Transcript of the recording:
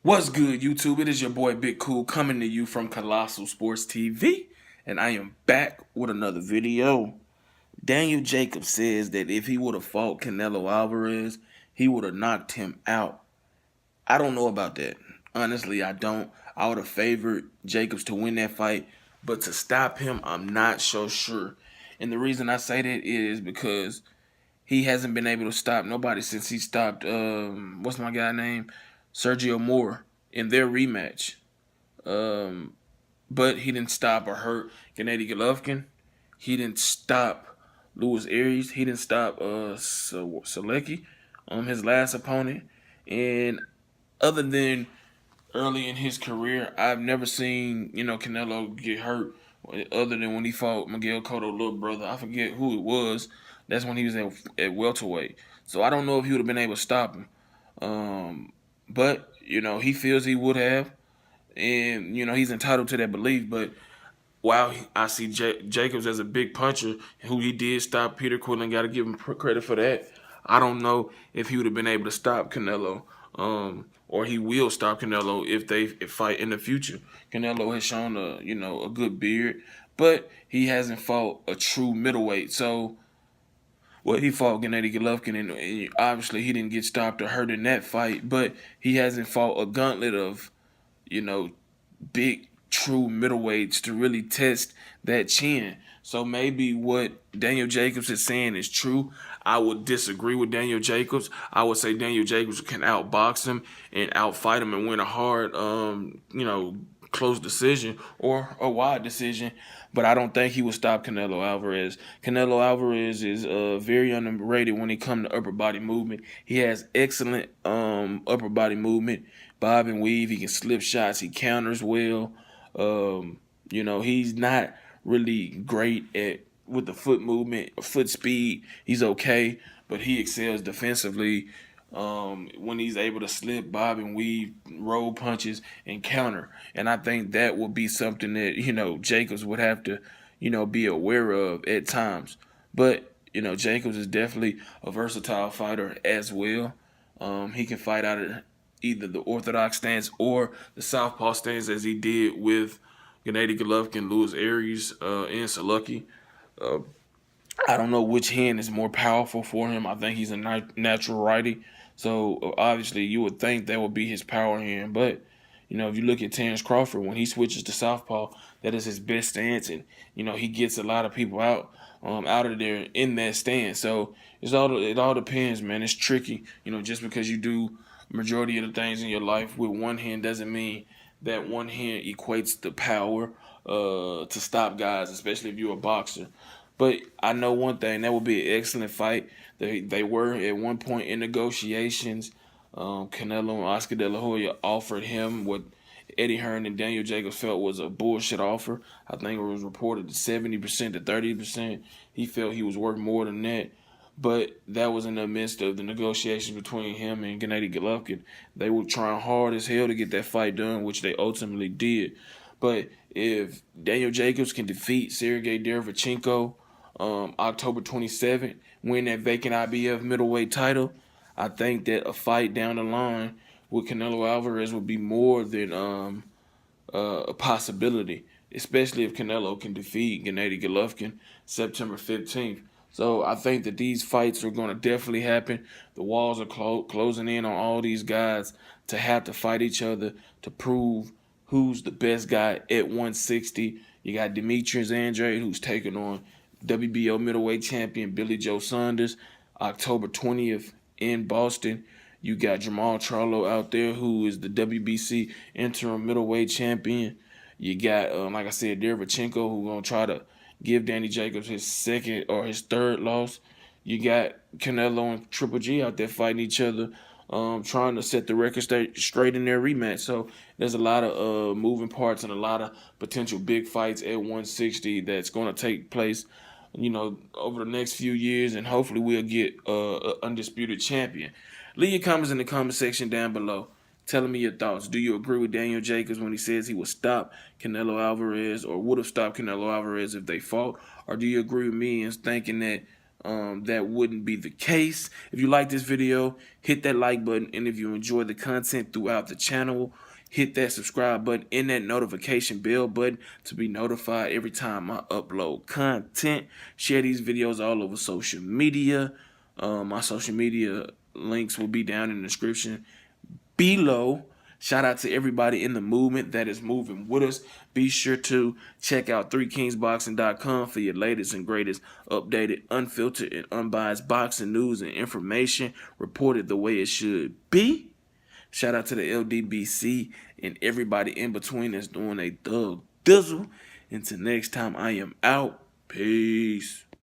What's good, YouTube? It is your boy Big Cool coming to you from Colossal Sports TV, and I am back with another video. Daniel Jacobs says that if he would have fought Canelo Alvarez, he would have knocked him out. I don't know about that. Honestly, I don't. I would have favored Jacobs to win that fight, but to stop him, I'm not so sure. And the reason I say that is because he hasn't been able to stop nobody since he stopped, what's my guy name? Sergio Moore in their rematch. Um, but he didn't stop or hurt Gennady Golovkin. He didn't stop Luis Aries. He didn't stop Selecki, his last opponent. And other than early in his career, I've never seen Canelo get hurt other than when he fought Miguel Cotto's little brother. I forget who it was. That's when he was at welterweight. So I don't know if he would have been able to stop him. But he feels he would have, and he's entitled to that belief. But while I see Jacobs as a big puncher, who he did stop Peter Quillen, got to give him credit for that. I don't know if he would have been able to stop Canelo, or he will stop Canelo if they fight in the future. Canelo has shown a good beard, but he hasn't fought a true middleweight. So, well, he fought Gennady Golovkin, and obviously he didn't get stopped or hurt in that fight. But he hasn't fought a gauntlet of you know big true middleweights to really test that chin. So maybe what Daniel Jacobs is saying is true. I would disagree with Daniel Jacobs. I would say Daniel Jacobs can outbox him and outfight him and win a hard, close decision or a wide decision. But I don't think he would stop Canelo Alvarez. Canelo Alvarez is very underrated when it comes to upper body movement. He has excellent upper body movement, bob and weave. He can slip shots. He counters well. He's not really great at with the foot movement, foot speed. He's okay, but he excels defensively when he's able to slip, bob, and weave, roll punches, and counter. And I think that would be something that Jacobs would have to be aware of at times. But Jacobs is definitely a versatile fighter as well. He can fight out of either the orthodox stance or the southpaw stance, as he did with Gennady Golovkin, Luis Aries, and Selecki. Uh, I don't know which hand is more powerful for him. I think he's a natural righty, so obviously you would think that would be his power hand. But if you look at Terrence Crawford, when he switches to southpaw, that is his best stance, and he gets a lot of people out of there in that stance. So it all depends, man. It's tricky, just because you do majority of the things in your life with one hand doesn't mean that one hand equates the power to stop guys, especially if you're a boxer. But I know one thing, that would be an excellent fight. They were at one point in negotiations. Canelo and Oscar De La Hoya offered him what Eddie Hearn and Daniel Jacobs felt was a bullshit offer. I think it was reported 70% to 30%. He felt he was worth more than that. But that was in the midst of the negotiations between him and Gennady Golovkin. They were trying hard as hell to get that fight done, which they ultimately did. But if Daniel Jacobs can defeat Sergey Derevchenko October 27th, win that vacant IBF middleweight title, I think that a fight down the line with Canelo Alvarez would be more than a possibility, especially if Canelo can defeat Gennady Golovkin September 15th. So I think that these fights are going to definitely happen. The walls are closing in on all these guys to have to fight each other to prove who's the best guy at 160. You got Demetrius Andrade, who's taking on WBO middleweight champion Billy Joe Saunders October 20th in Boston. You got Jamal Charlo out there, who is the WBC interim middleweight champion. You got, like I said, Derevchenko, who's going to try to give Danny Jacobs his second or his third loss. You got Canelo and Triple G out there fighting each other, trying to set the record straight in their rematch. So there's a lot of moving parts and a lot of potential big fights at 160 that's going to take place, over the next few years, and hopefully we'll get an undisputed champion. Leave your comments in the comment section down below, telling me your thoughts. Do you agree with Daniel Jacobs when he says he would stop Canelo Alvarez, or would have stopped Canelo Alvarez if they fought? Or do you agree with me in thinking that that wouldn't be the case. If you like this video, hit that like button, and if you enjoy the content throughout the channel, hit that subscribe button and that notification bell button to be notified every time I upload content. Share these videos all over social media. My social media links will be down in the description below. Shout out to everybody in the movement that is moving with us. Be sure to check out 3kingsboxing.com for your latest and greatest updated, unfiltered, and unbiased boxing news and information reported the way it should be. Shout out to the LDBC and everybody in between that's doing a thug dizzle. Until next time, I am out. Peace.